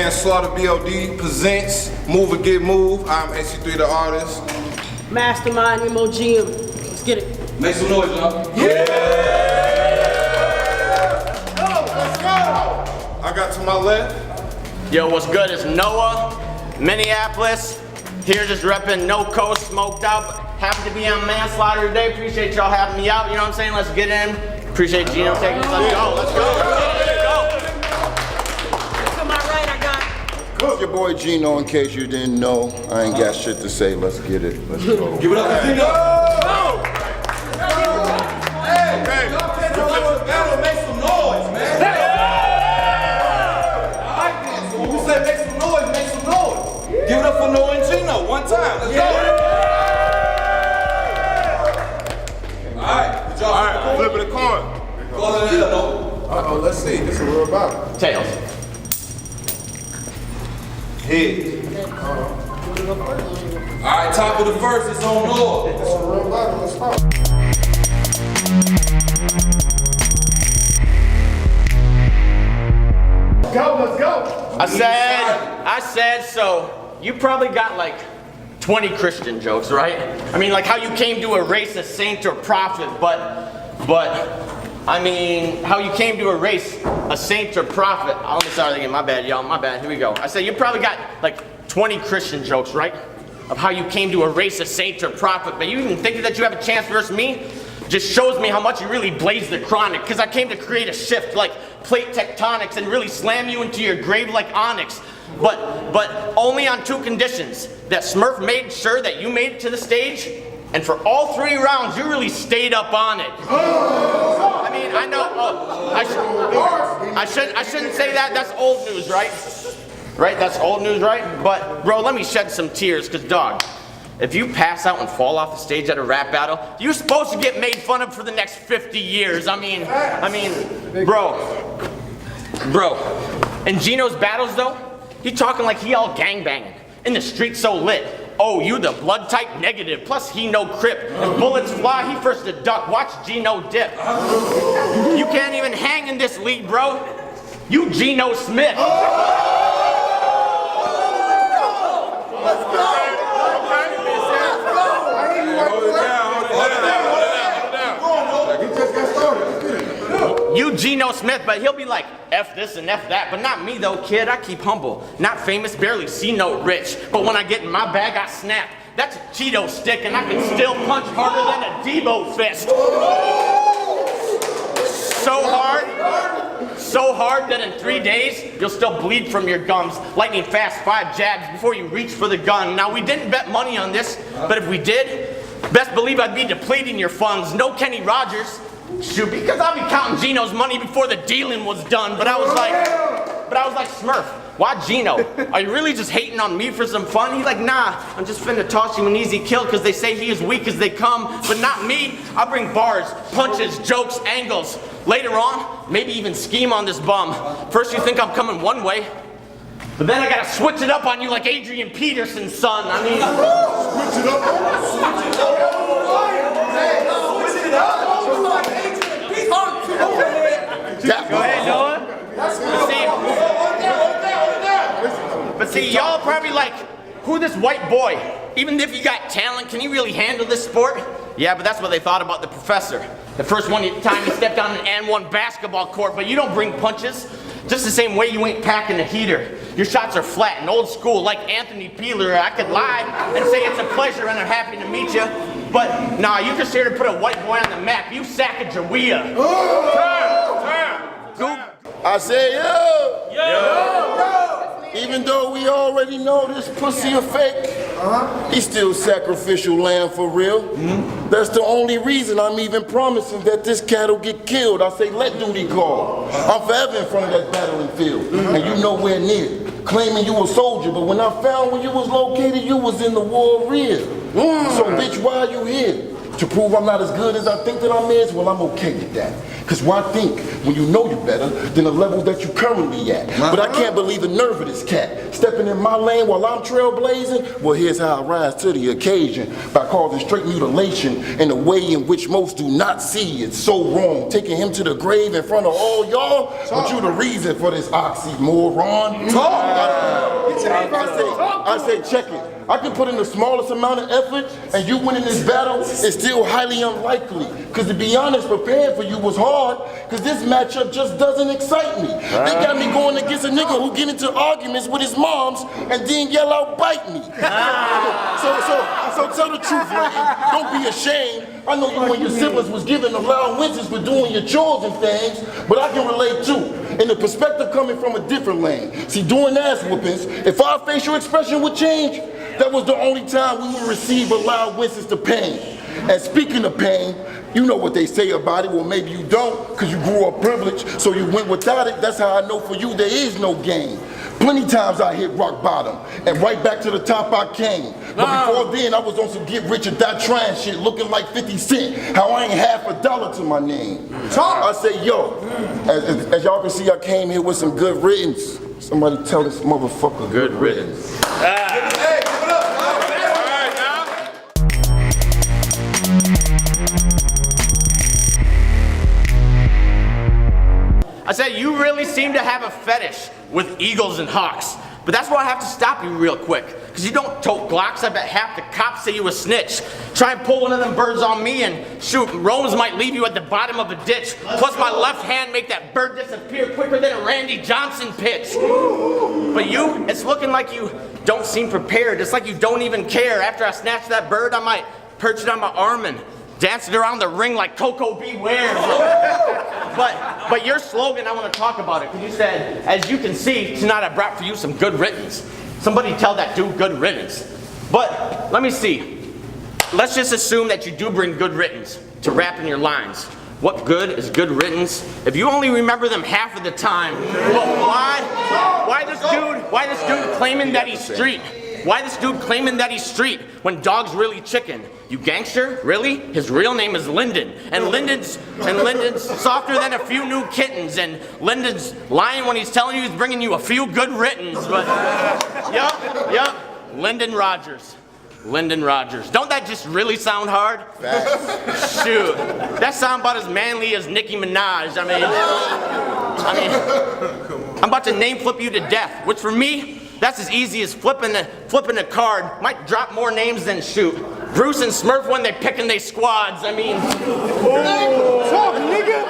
Manslaughter BLD presents Move or Get Moved. I'm AC3 the artist. Mastermind MOGM. Let's get it. Make some noise, y'all. Yeah! Let's go! I got to my left. Yo, what's good? It's Noah, Minneapolis. Here just repping No Coast, smoked out. Happy to be on Manslaughter today. Appreciate y'all having me out. You know what I'm saying? Let's get in. Appreciate Geno taking us. Let's go. Let's go. Let's go. To my right, I got. It's your boy Geno, in case you didn't know. I ain't got shit to say. Let's get it. Let's go. Give it up for Geno. Hey! Make some noise, man. I like this. So when we say make some noise, make some noise. Give it up for Noah and Geno. One time. Let's go. Alright, good job. Alright, flip of the coin. Call it in, Noah. Uh-oh, let's see. This is a real battle. Tails. Head. Alright, top of the first, it's on Noah. This is a real battle. Let's go. Let's go. I said, so you probably got like 20 Christian jokes, right? I mean, like how you came to erase a saint or prophet, but, I mean, how you came to erase a saint or prophet. Oh, let me start again, my bad, y'all, my bad, here we go. I said, you probably got like 20 Christian jokes, right? Of how you came to erase a saint or prophet, but you even think that you have a chance versus me? Just shows me how much you really blaze the chronic, because I came to create a shift like plate tectonics and really slam you into your grave like onyx. But only on two conditions. That Smurf made sure that you made it to the stage, and for all 3 rounds, you really stayed up on it. I mean, I know, I shouldn't say that, that's old news, right? Right, that's old news, right? But, bro, let me shed some tears, because, dog, if you pass out and fall off the stage at a rap battle, you're supposed to get made fun of for the next 50 years. I mean, bro. In Geno's battles, though, he talking like he all gangbanging. In the street so lit. Oh, you the blood type negative, plus he no crip. If bullets fly, he first to duck. Watch Geno dip. You can't even hang in this league, bro. You Geno Smith. You Geno Smith, but he'll be like, F this and F that, but not me though, kid, I keep humble. Not famous, barely see no rich, but when I get in my bag, I snap. That's a Cheeto stick and I can still punch harder than a Debo fist. So hard that in 3 days, you'll still bleed from your gums. Lightning fast 5 jabs before you reach for the gun. Now we didn't bet money on this, but if we did, best believe I'd be depleting your funds. No Kenny Rogers. Shoot, because I'll be counting Geno's money before the dealing was done. But I was like, Smurf, why Geno? Are you really just hating on me for some fun? He's like, nah, I'm just finna toss you an easy kill because they say he is weak as they come. But not me. I bring bars, punches, jokes, angles. Later on, maybe even scheme on this bum. First you think I'm coming one way, but then I gotta switch it up on you like Adrian Peterson's son. I mean, Switch it up. Go ahead, Noah. But see, y'all probably like, who this white boy? Even if you got talent, can you really handle this sport? Yeah, but that's what they thought about the professor. The first time he stepped on an N1 basketball court, but you don't bring punches. Just the same way you ain't packing a heater. Your shots are flat and old school, like Anthony Peeler. I could lie and say it's a pleasure and I'm happy to meet you. But nah, you just here to put a white boy on the map. You Sacagawea. I say, yo. Even though we already know this pussy a fake, he's still sacrificial lamb for real. That's the only reason I'm even promising that this cat'll get killed. I say, let duty call. I'm forever in front of that battling field, and you nowhere near. Claiming you a soldier, but when I found where you was located, you was in the war rear. So bitch, why are you here? to prove I'm not as good as I think that I'm is, well, I'm okay with that. Because why think when you know you better than the level that you currently at? But I can't believe the nerve of this cat. Stepping in my lane while I'm trailblazing? Well, here's how I rise to the occasion. By causing straight mutilation in a way in which most do not see. It's so wrong. Taking him to the grave in front of all y'all, but you the reason for this oxymoron. I say check it. I can put in the smallest amount of effort and you winning this battle is still highly unlikely. Because to be honest, preparing for you was hard because this matchup just doesn't excite me. They got me going against a nigga who get into arguments with his moms and then yell out, bite me. So tell the truth, lady. Don't be ashamed. I know you and your siblings was given allowances for doing your chores and things, but I can relate too. In the perspective coming from a different lane. See, during ass whoopings, if our facial expression would change, that was the only time we would receive allowances to pain. And speaking of pain, you know what they say about it. Well, maybe you don't, because you grew up privileged, so you went without it. That's how I know for you there is no gain. Plenty times I hit rock bottom, and right back to the top I came. But before then, I was on some get rich or die trying shit, looking like 50 Cent. How I ain't $50 to my name. I say, yo, as y'all can see, I came here with some good riddance. Somebody tell this motherfucker good riddance. Hey, give it up. All right, now. I said, you really seem to have a fetish with eagles and hawks. But that's why I have to stop you real quick. Because you don't tote Glocks. I bet half the cops say you a snitch. Try and pull one of them birds on me and shoot, Rome's might leave you at the bottom of a ditch. Plus my left hand make that bird disappear quicker than a Randy Johnson pitch. But you, it's looking like you don't seem prepared. It's like you don't even care. After I snatch that bird, I might perch it on my arm and dance it around the ring like Coco Beware. But your slogan, I want to talk about it. Because you said, as you can see, tonight I brought for you some good riddance. Somebody tell that dude good riddance. But let me see. Let's just assume that you do bring good riddance to rap in your lines. What good is good riddance if you only remember them half of the time? But why this dude claiming that he's street? Why this dude claiming that he's street when dog's really chicken? You gangster? Really? His real name is Lyndon. And Lyndon's softer than a few new kittens. And Lyndon's lying when he's telling you he's bringing you a few good riddance. But yup. Lyndon Rogers. Lyndon Rogers. Don't that just really sound hard? Shoot. That sound about as manly as Nicki Minaj. I mean, I'm about to name flip you to death, which for me, that's as easy as flipping a card. Might drop more names than shoot. Bruce and Smurf when they picking they squads. I mean, Talk, nigga.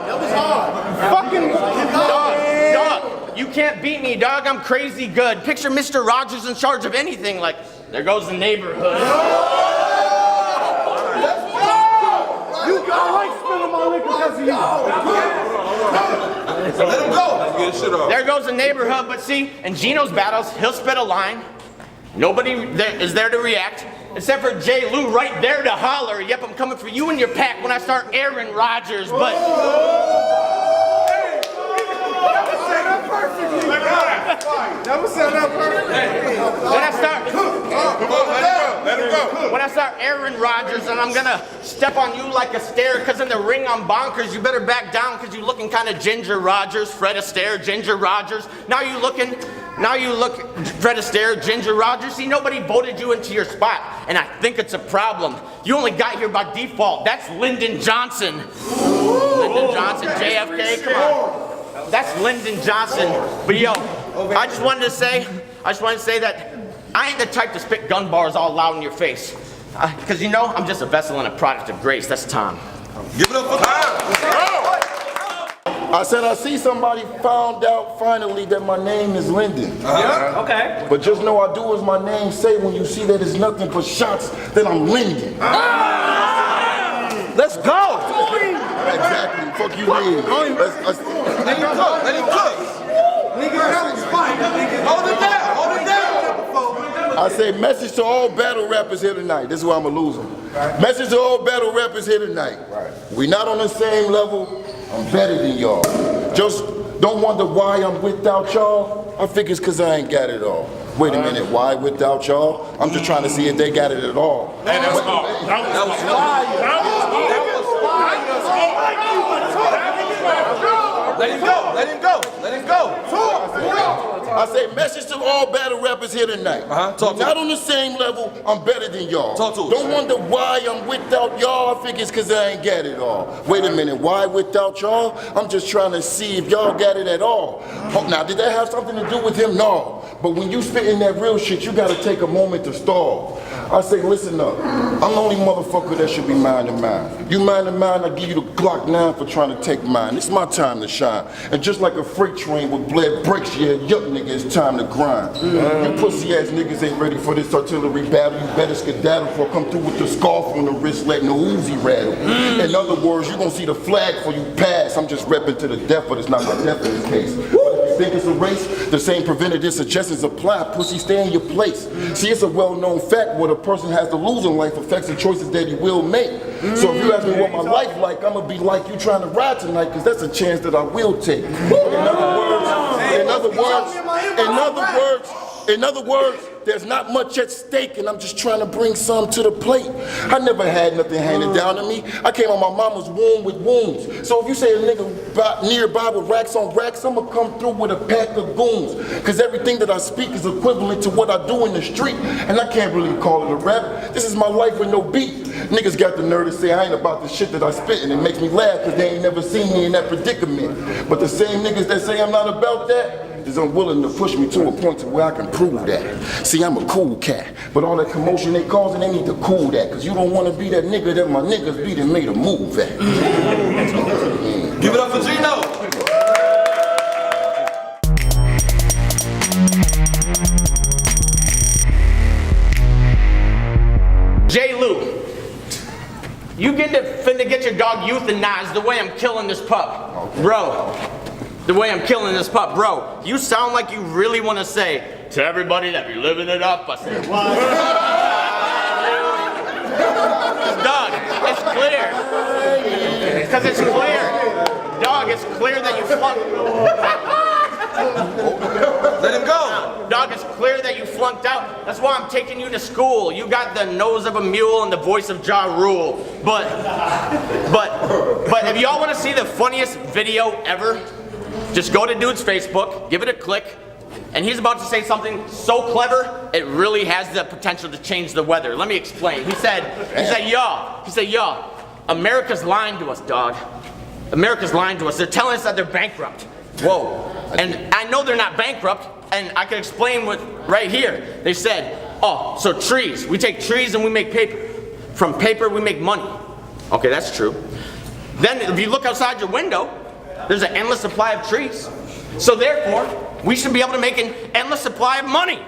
That was hard. Fucking dog. You can't beat me, dog. I'm crazy good. Picture Mr. Rogers in charge of anything. Like, there goes the neighborhood. You got like spilling my liquor because of you. Let him go. Let's get his shit off. There goes the neighborhood, but see, in Geno's battles, he'll spit a line. Nobody is there to react, except for J. Lou right there to holler. Yep, I'm coming for you and your pack when I start Aaron Rodgers, but... That was set up perfectly. When I start Aaron Rodgers and I'm gonna step on you like a stare, cause in the ring I'm bonkers, you better back down cause you looking kinda Ginger Rogers, Fred Astaire, Ginger Rogers. Now you look, Fred Astaire, Ginger Rogers. See, nobody voted you into your spot, and I think it's a problem. You only got here by default. That's Lyndon Johnson. Lyndon Johnson, JFK, come on. That's Lyndon Johnson. But yo, I just wanted to say that I ain't the type to spit gun bars all loud in your face. Cause you know, I'm just a vessel and a product of grace. That's Tom. Give it up for Tom. I said I see somebody found out finally that my name is Lyndon. Yeah, okay. But just know I do as my name say when you see that it's nothing but shots, then I'm Lyndon. Let's go. Exactly. Fuck you, mean. Let him cook. Let him cook. Hold it down. Hold it down. I say message to all battle rappers here tonight. This is why I'm gonna lose them. Message to all battle rappers here tonight. We not on the same level. I'm better than y'all. Just don't wonder why I'm without y'all. I figure it's cause I ain't got it all. Wait a minute, why without y'all? I'm just trying to see if they got it at all. Hey, that was hard. That was Let him go. Let him go. Let him go. I say message to all battle rappers here tonight. Talk to Not me. on the same level, I'm better than y'all. Talk to us. Don't wonder why I'm without y'all. I think it's cause I ain't got it all. Wait a minute, why without y'all? I'm just trying to see if y'all got it at all. Oh, now, did that have something to do with him? No. But when you spitting that real shit, you gotta take a moment to stall. I say, listen up. I'm the only motherfucker that should be minding mine. You minding mine, I give you the Glock 9 for trying to take mine. It's my time to shine. And just like a freight train with bled brakes, yeah, yup nigga, it's time to grind. You pussy ass niggas ain't ready for this artillery battle. You better skedaddle before I come through with the scarf on the wrist, letting the Uzi rattle. In other words, you gonna see the flag for you pass. I'm just repping to the death, but it's not my death in this case. But if you think it's a race, the same preventative suggestions apply. Pussy, stay in your place. See, it's a well-known fact what a person has to lose in life affects the choices that he will make. So if you ask me what my life like, I'm gonna be like you trying to ride tonight, cause that's a chance that I will take. In other words, there's not much at stake, and I'm just trying to bring some to the plate. I never had nothing handed down to me. I came on my mama's womb with wounds. So if you say a nigga nearby with racks on racks, I'ma come through with a pack of goons. Cause everything that I speak is equivalent to what I do in the street, and I can't really call it a rap. This is my life with no beat. Niggas got the nerve to say I ain't about the shit that I spit, and it makes me laugh cause they ain't never seen me in that predicament. But the same niggas that say I'm not about that is unwilling to push me to a point to where I can prove that. See, I'm a cool cat, but all that commotion they causing, they need to cool that, cause you don't want to be that nigga that my niggas beat and made a move at. Give it up for Geno. J. Lou, you finna get your dog euthanized the way I'm killing this pup. Bro, the way I'm killing this pup, bro. You sound like you really want to say, to everybody that be living it up, I say, what? Dog, it's clear. Because it's clear. Dog, it's clear that you flunked. Let him go. Dog, it's clear that you flunked out. That's why I'm taking you to school. You got the nose of a mule and the voice of Ja Rule. But if y'all want to see the funniest video ever, just go to dude's Facebook, give it a click, and he's about to say something so clever, it really has the potential to change the weather. Let me explain. He said, y'all, America's lying to us, dog. America's lying to us. They're telling us that they're bankrupt. Whoa. And I know they're not bankrupt, and I can explain what right here. They said, oh, so trees. We take trees and we make paper. From paper, we make money. Okay, that's true. Then if you look outside your window, there's an endless supply of trees. So therefore, we should be able to make an endless supply of money.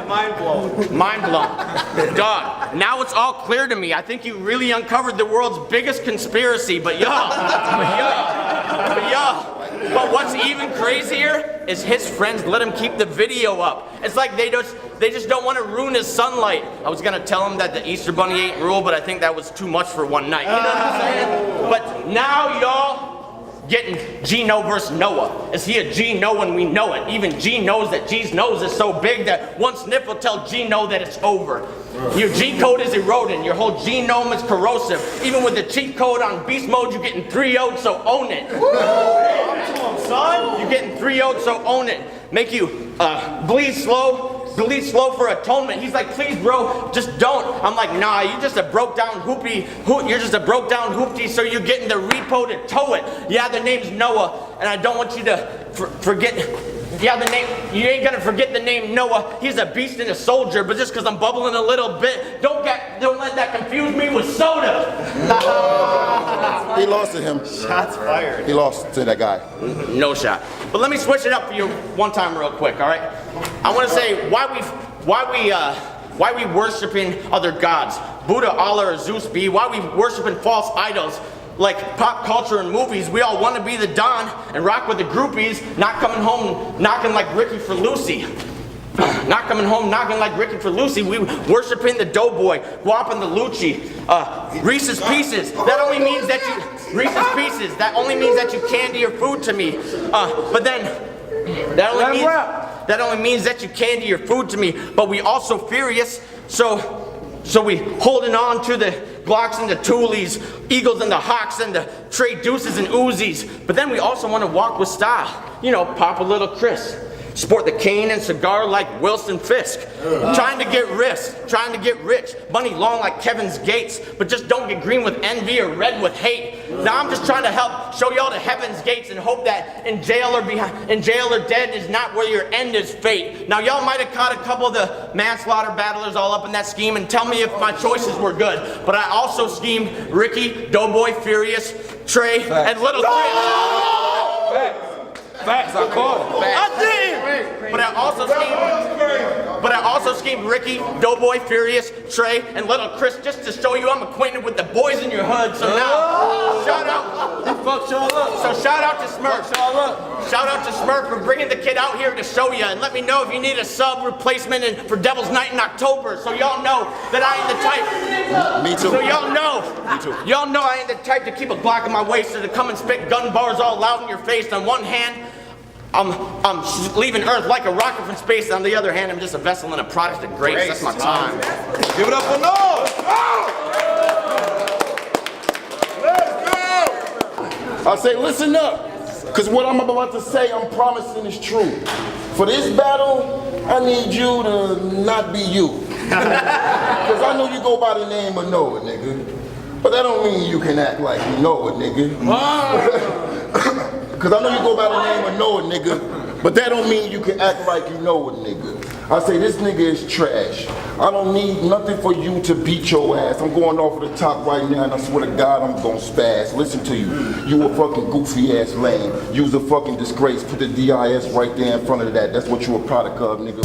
Mind blown. Mind blown. Dog, now it's all clear to me. I think you really uncovered the world's biggest conspiracy, but but what's even crazier is his friends let him keep the video up. It's like they just don't want to ruin his sunlight. I was gonna tell him that the Easter Bunny ain't real, but I think that was too much for one night. You know what I'm saying? But now y'all getting Geno versus Noah. Is he a Geno when we know it? Even G knows that G's nose is so big that one sniff will tell Geno that it's over. Your G code is eroding. Your whole genome is corrosive. Even with the cheat code on beast mode, you're getting 3-0'd, so own it. Son, you're getting 3-0'd, so own it. Make you bleed slow for atonement. He's like, please, bro, just don't. I'm like, nah, you're just a broke down hoopty. You're just a broke down hoopty, so you're getting the repo to tow it. Yeah, the name's Noah, and I don't want you to forget. Yeah, the name, you ain't gonna forget the name Noah. He's a beast and a soldier, but just because I'm bubbling a little bit, don't let that confuse me with soda. He lost to him. Shots fired. He lost to that guy. No shot. But let me switch it up for you one time real quick, all right? I want to say why we worshiping other gods. Buddha, Allah, or Zeus be. Why we worshiping false idols. Like pop culture and movies, we all want to be the Don and rock with the groupies, not coming home knocking like Ricky for Lucy. Not coming home knocking like Ricky for Lucy. We worshiping the Doughboy, Guap and the Lucci, Reese's Pieces. That only means that you Reese's Pieces. That only means that you candy your food to me. But then that only means that only means that you candy your food to me, but we also furious. So we holding on to the Glocks and the Toolies, Eagles and the Hawks and the Trey Deuces and Uzis. But then we also want to walk with style. You know, pop a little Chris. Sport the cane and cigar like Wilson Fisk. Trying to get rich. Money long like Kevin's Gates. But just don't get green with envy or red with hate. Now I'm just trying to help show y'all the heaven's gates and hope that in jail or dead is not where your end is fate. Now y'all might have caught a couple of the manslaughter battlers all up in that scheme and tell me if my choices were good. But I also schemed Ricky, Doughboy, Furious, Trey, and Little Chris. Facts, I called it. I did! But I also schemed Ricky, Doughboy, Furious, Trey, and Little Chris just to show you I'm acquainted with the boys in your hood. So now, shout out. He fucked y'all up. So shout out to Smurf. Shout out to Smurf for bringing the kid out here to show you, and let me know if you need a sub replacement for Devil's Night in October, so y'all know that I ain't the type. Me too. So y'all know. Me too. Y'all know I ain't the type to keep a Glock in my waist or to come and spit gun bars all loud in your face. On one hand, I'm leaving Earth like a rocket from space. On the other hand, I'm just a vessel and a product of grace. That's my time. Give it up for Noah. I say, listen up, because what I'm about to say, I'm promising is true. For this battle, I need you to not be you. Because I know you go by the name of Noah, nigga. But that don't mean you can act like you know it, nigga. Because I know you go by the name of Noah, nigga, but that don't mean you can act like you know a nigga. I say this nigga is trash. I don't need nothing for you to beat your ass. I'm going off of the top right now, and I swear to God, I'm gonna spaz. Listen to you. You a fucking goofy ass lame. You's a fucking disgrace. Put the DIS right there in front of that. That's what you a product of, nigga.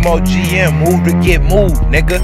MOGM, move to get moved, nigga.